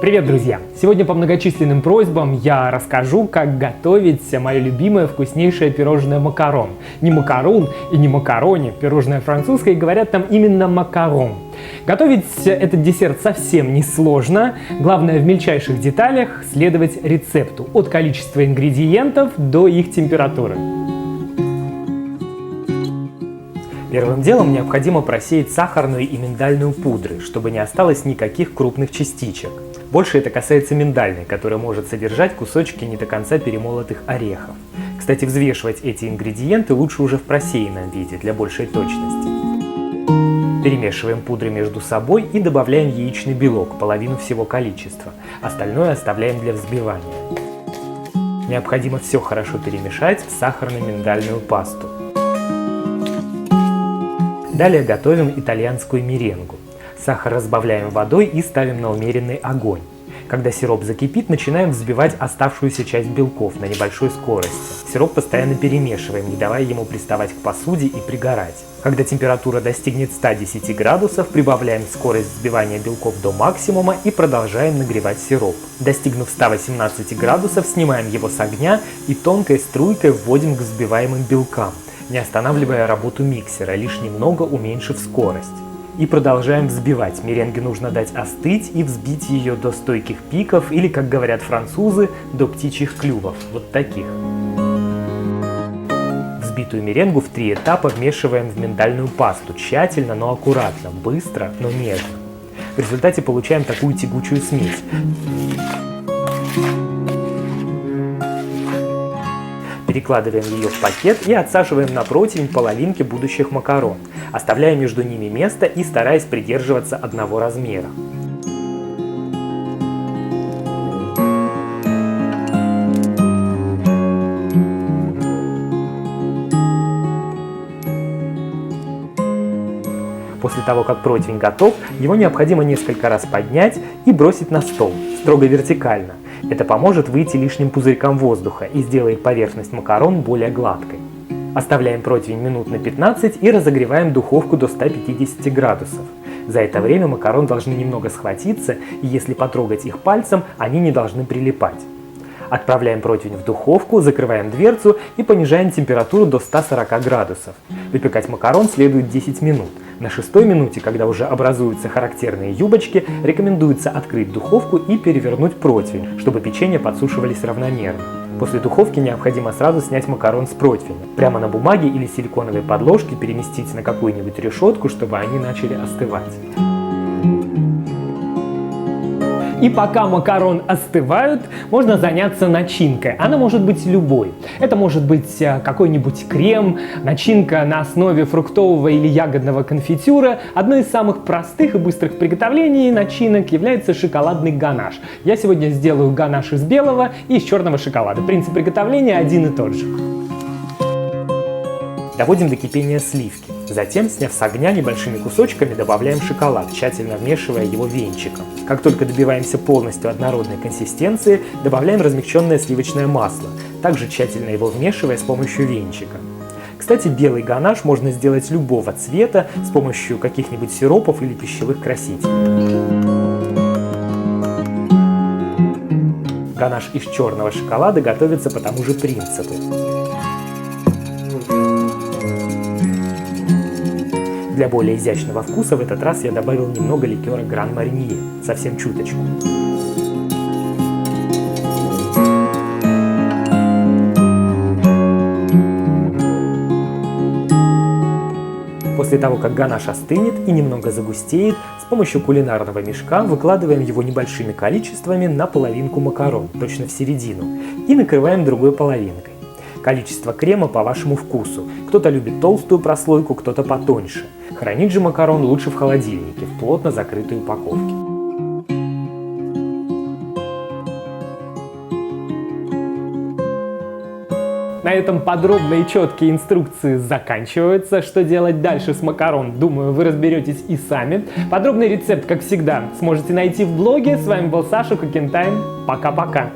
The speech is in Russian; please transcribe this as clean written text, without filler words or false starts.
Привет, друзья! Сегодня по многочисленным просьбам я расскажу, как готовить мое любимое вкуснейшее пирожное макарон. Не макарон и не макарони, пирожное французское, и говорят там именно макарон. Готовить этот десерт совсем не сложно, главное в мельчайших деталях следовать рецепту, от количества ингредиентов до их температуры. Первым делом необходимо просеять сахарную и миндальную пудры, чтобы не осталось никаких крупных частичек. Больше это касается миндальной, которая может содержать кусочки не до конца перемолотых орехов. Кстати, взвешивать эти ингредиенты лучше уже в просеянном виде, для большей точности. Перемешиваем пудры между собой и добавляем яичный белок, половину всего количества. Остальное оставляем для взбивания. Необходимо все хорошо перемешать в сахарно-миндальную пасту. Далее готовим итальянскую меренгу. Сахар разбавляем водой и ставим на умеренный огонь. Когда сироп закипит, начинаем взбивать оставшуюся часть белков на небольшой скорости. Сироп постоянно перемешиваем, не давая ему приставать к посуде и пригорать. Когда температура достигнет 110 градусов, прибавляем скорость взбивания белков до максимума и продолжаем нагревать сироп. Достигнув 118 градусов, снимаем его с огня и тонкой струйкой вводим к взбиваемым белкам, не останавливая работу миксера, лишь немного уменьшив скорость. И продолжаем взбивать. Меренге нужно дать остыть и взбить ее до стойких пиков, или, как говорят французы, до птичьих клювов. Вот таких. Взбитую меренгу в 3 этапа вмешиваем в миндальную пасту. Тщательно, но аккуратно. Быстро, но нежно. В результате получаем такую тягучую смесь. Перекладываем ее в пакет и отсаживаем на противень половинки будущих макарон, оставляя между ними место и стараясь придерживаться одного размера. После того, как противень готов, его необходимо несколько раз поднять и бросить на стол, строго вертикально. Это поможет выйти лишним пузырькам воздуха и сделает поверхность макарон более гладкой. Оставляем противень минут на 15 и разогреваем духовку до 150 градусов. За это время макарон должны немного схватиться, и если потрогать их пальцем, они не должны прилипать. Отправляем противень в духовку, закрываем дверцу и понижаем температуру до 140 градусов. Выпекать макарон следует 10 минут. На 6-й минуте, когда уже образуются характерные юбочки, рекомендуется открыть духовку и перевернуть противень, чтобы печенье подсушивались равномерно. После духовки необходимо сразу снять макарон с противня. Прямо на бумаге или силиконовой подложке переместить на какую-нибудь решетку, чтобы они начали остывать. И пока макарон остывают, можно заняться начинкой. Она может быть любой. Это может быть какой-нибудь крем, начинка на основе фруктового или ягодного конфитюра. Одной из самых простых и быстрых приготовлений начинок является шоколадный ганаш. Я сегодня сделаю ганаш из белого и из черного шоколада. Принцип приготовления один и тот же. Доводим до кипения сливки. Затем, сняв с огня, небольшими кусочками добавляем шоколад, тщательно вмешивая его венчиком. Как только добиваемся полностью однородной консистенции, добавляем размягченное сливочное масло, также тщательно его вмешивая с помощью венчика. Кстати, белый ганаш можно сделать любого цвета с помощью каких-нибудь сиропов или пищевых красителей. Ганаш из черного шоколада готовится по тому же принципу. Для более изящного вкуса в этот раз я добавил немного ликера Гран Марнье, совсем чуточку. После того, как ганаш остынет и немного загустеет, с помощью кулинарного мешка выкладываем его небольшими количествами на половинку макарон, точно в середину, и накрываем другой половинкой. Количество крема по вашему вкусу. Кто-то любит толстую прослойку, кто-то потоньше. Хранить же макарон лучше в холодильнике, в плотно закрытой упаковке. На этом подробные и четкие инструкции заканчиваются. Что делать дальше с макарон, думаю, вы разберетесь и сами. Подробный рецепт, как всегда, сможете найти в блоге. С вами был Саша Cooking Time. Пока-пока.